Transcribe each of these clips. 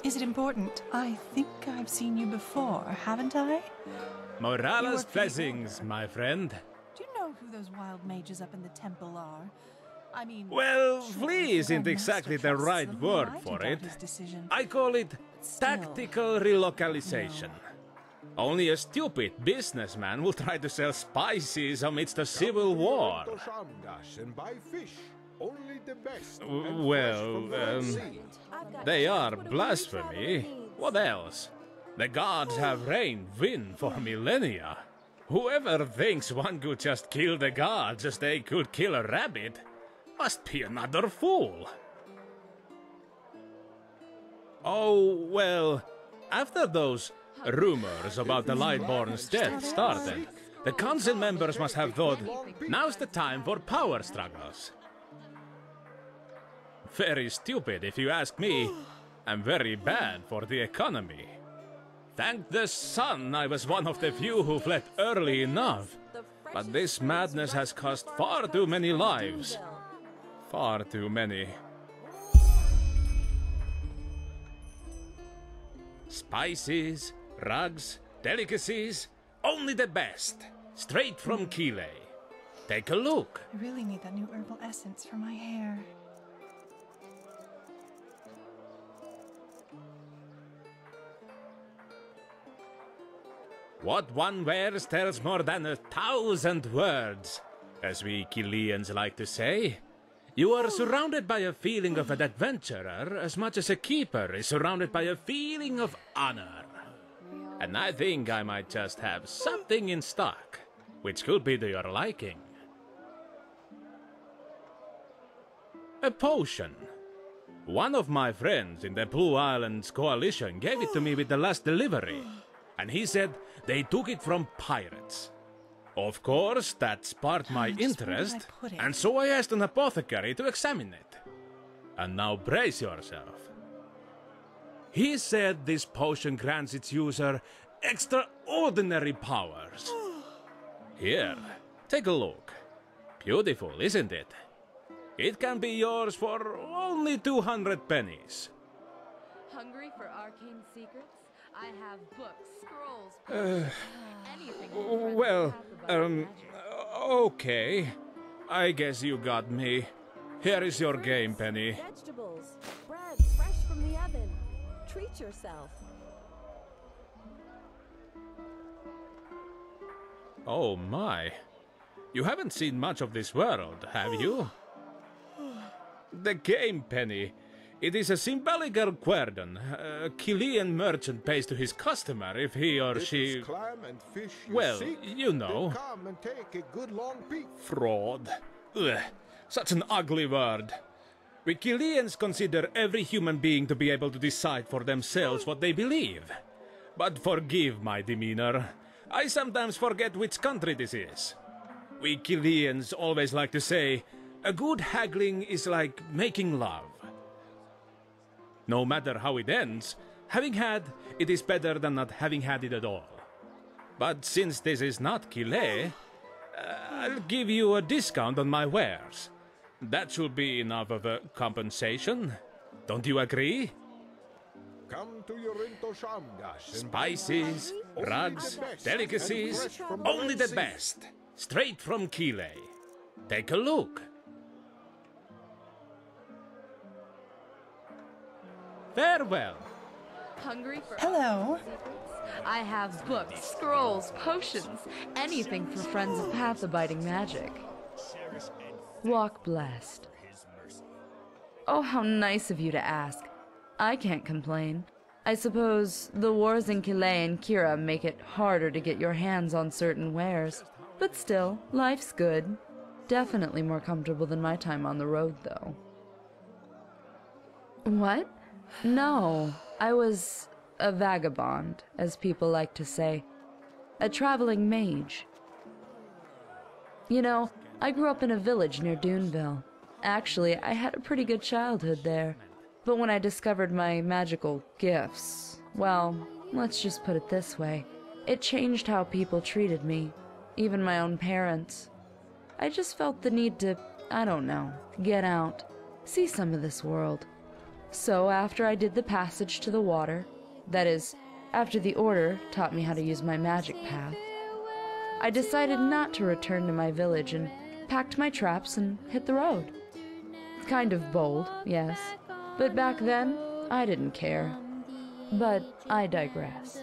Is it important? I think I've seen you before, haven't I? Morales blessings, my friend. Do you know who those wild mages up in the temple are? I mean... Well, sure, flee isn't their exactly master the trusts right them, word I do for doubt it. his decision. I call it Still, tactical relocalization. Only a stupid businessman will try to sell spices amidst a civil war. Well, they are blasphemy. What else? The gods have reigned win for millennia. Whoever thinks one could just kill the gods as they could kill a rabbit must be another fool. Oh, well, after those rumors about the Lightborn's death started, the council members must have thought, now's the time for power struggles. Very stupid if you ask me, and very bad for the economy. Thank the sun I was one of the few who fled early enough, but this madness has cost far too many lives. Far too many. Spices, rugs, delicacies, only the best. Straight from Kile. Take a look. I really need that new herbal essence for my hair. What one wears tells more than 1,000 words, as we Chileans like to say. You are surrounded by a feeling of an adventurer as much as a keeper is surrounded by a feeling of honor. And I think I might just have something in stock, which could be to your liking. A potion. One of my friends in the Blue Islands Coalition gave it to me with the last delivery, and he said they took it from pirates. Of course, that sparked my interest, and so I asked an apothecary to examine it. And now brace yourself. He said this potion grants its user extraordinary powers. Here, take a look. Beautiful, isn't it? It can be yours for only 200 pennies. Hungry for arcane secrets? I have books, scrolls, anything. Well, okay. I guess you got me. Here is your game, Penny. Vegetables, bread fresh from the oven. Treat yourself. Oh my. You haven't seen much of this world, have you? The game, Penny. It is a symbolical guerdon. A Chilean merchant pays to his customer if he or she... Well, you know. Fraud. Ugh, such an ugly word. We Chileans consider every human being to be able to decide for themselves what they believe. But forgive my demeanor. I sometimes forget which country this is. We Chileans always like to say, a good haggling is like making love. No matter how it ends, having had, it is better than not having had it at all. But since this is not Chile, I'll give you a discount on my wares. That should be enough of a compensation. Don't you agree? Spices, rugs, delicacies, only the best. Straight from Chile. Take a look. Farewell. Hungry for Hello. secrets? I have books, scrolls, potions, anything for friends of path-abiding magic. Walk blessed. Oh, how nice of you to ask. I can't complain. I suppose the wars in Chile and Kira make it harder to get your hands on certain wares. But still, life's good. Definitely more comfortable than my time on the road, though. What? No, I was a vagabond, as people like to say. A traveling mage. You know, I grew up in a village near Duneville. Actually, I had a pretty good childhood there. But when I discovered my magical gifts, well, let's just put it this way. It changed how people treated me, even my own parents. I just felt the need to, I don't know, get out, see some of this world. So after I did the passage to the water, that is, after the order taught me how to use my magic path, I decided not to return to my village and packed my traps and hit the road. Kind of bold, yes, but back then, I didn't care. But I digress.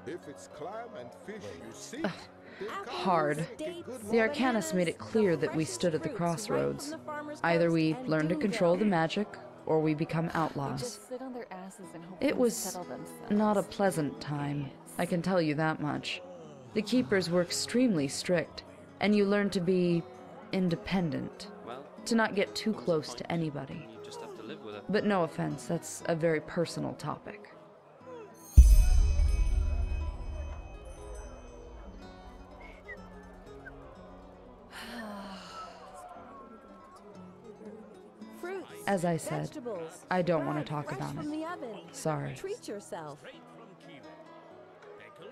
If it's clam and fish you see, Hard. The Arcanist made it clear that we stood at the crossroads. Either we learn to control the magic, or we become outlaws. It was not a pleasant time, I can tell you that much. The keepers were extremely strict, and you learn to be independent, to not get too close to anybody. But no offense, that's a very personal topic. As I said, I don't want to talk about it. Sorry. Treat yourself.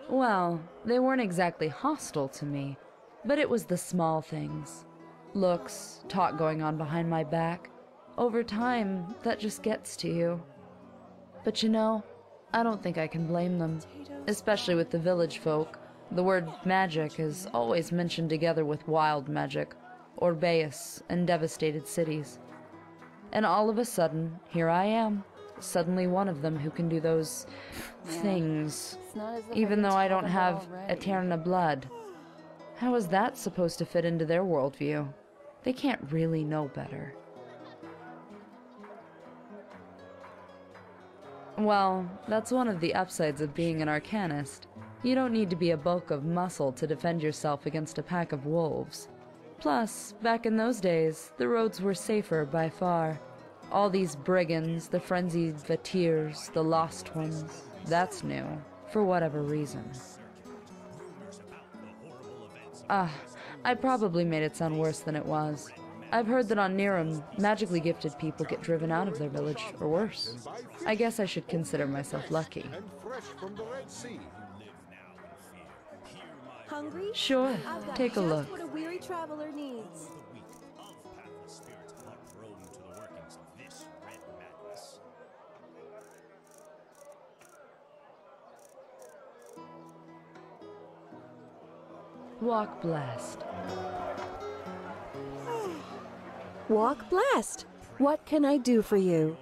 Well, they weren't exactly hostile to me, but it was the small things. Looks, talk going on behind my back. Over time, that just gets to you. But you know, I don't think I can blame them, especially with the village folk. The word magic is always mentioned together with wild magic, Orbeus, and devastated cities. And all of a sudden, here I am, suddenly one of them who can do those things, even though I don't have Eterna blood. How is that supposed to fit into their worldview? They can't really know better. Well, that's one of the upsides of being an Arcanist. You don't need to be a bulk of muscle to defend yourself against a pack of wolves. Plus, back in those days, the roads were safer by far. All these brigands, the frenzied Vatirs, the lost ones, that's new, for whatever reason. I probably made it sound worse than it was. I've heard that on Niram, magically gifted people get driven out of their village, or worse. I guess I should consider myself lucky. and fresh from the Red Sea. Hungry? Sure, I've got take a just look. what a weary traveler needs. Walk blessed. Walk blessed. What can I do for you?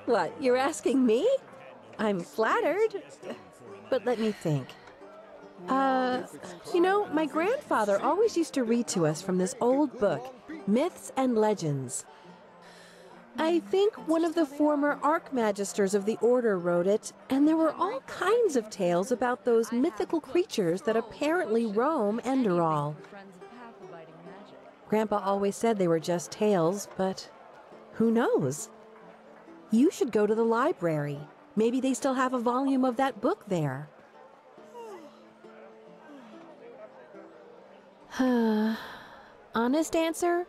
What, you're asking me? I'm flattered. But let me think. You know, my grandfather always used to read to us from this old book, Myths and Legends. I think one of the former Archmagisters of the Order wrote it, and there were all kinds of tales about those mythical creatures that apparently roam Enderal. Grandpa always said they were just tales, but who knows? You should go to the library. Maybe they still have a volume of that book there. Honest answer?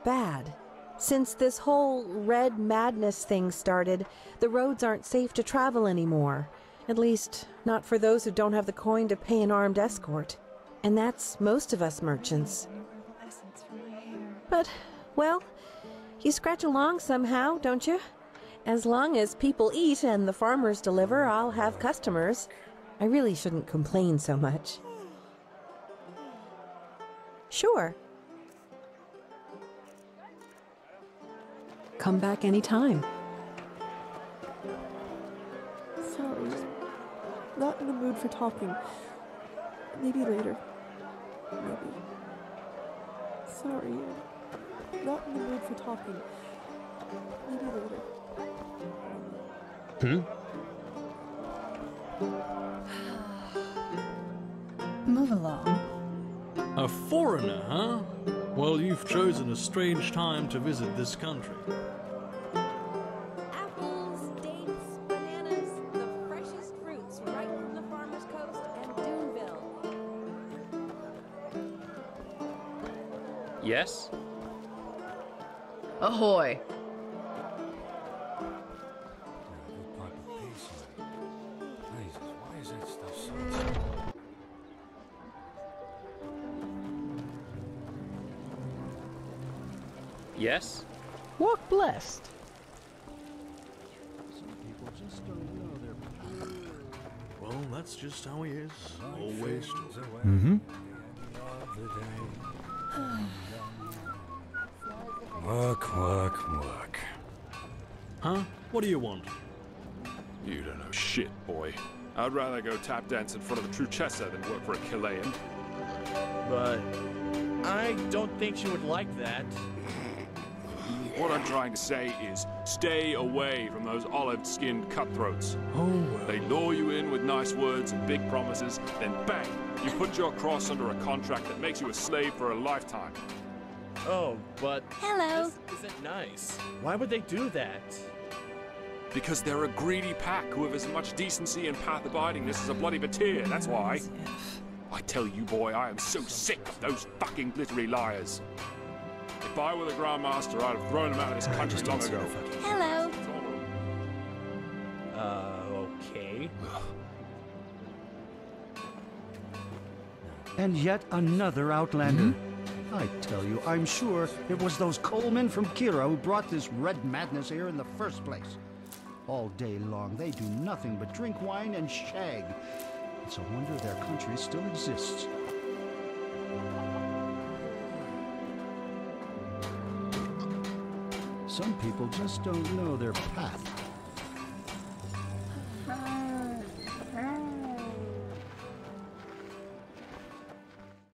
Bad. Since this whole red madness thing started, the roads aren't safe to travel anymore. At least, not for those who don't have the coin to pay an armed escort. And that's most of us merchants. But, well, you scratch along somehow, don't you? As long as people eat and the farmers deliver, I'll have customers. I really shouldn't complain so much. Sure. Come back anytime. Sorry. Not in the mood for talking. Maybe later. Maybe. Sorry. Not in the mood for talking. Maybe later. Move along. A foreigner, huh? Well, you've chosen a strange time to visit this country. Apples, dates, bananas, the freshest fruits right from the Farmer's Coast and Duneville. Yes? Ahoy! Yes? Walk blessed. Well, that's just how he is. Always. Mm-hmm. Work. Huh? What do you want? You don't know shit, boy. I'd rather go tap dance in front of a true chesser than work for a Chilean. But I don't think she would like that. What I'm trying to say is, stay away from those olive-skinned cutthroats. Oh, well. They lure you in with nice words and big promises, then bang, you put your cross under a contract that makes you a slave for a lifetime. Oh, but Hello. this isn't nice. Why would they do that? Because they're a greedy pack who have as much decency and path abidingness as a bloody batir, that's why. I tell you, boy, I am so sick of those fucking glittery liars. If I were the Grandmaster, I'd have thrown him out of this country long ago. Hello. Okay. And yet another outlander. I tell you, I'm sure it was those coalmen from Kira who brought this red madness here in the first place. All day long, they do nothing but drink wine and shag. It's a wonder their country still exists. Some people just don't know their path.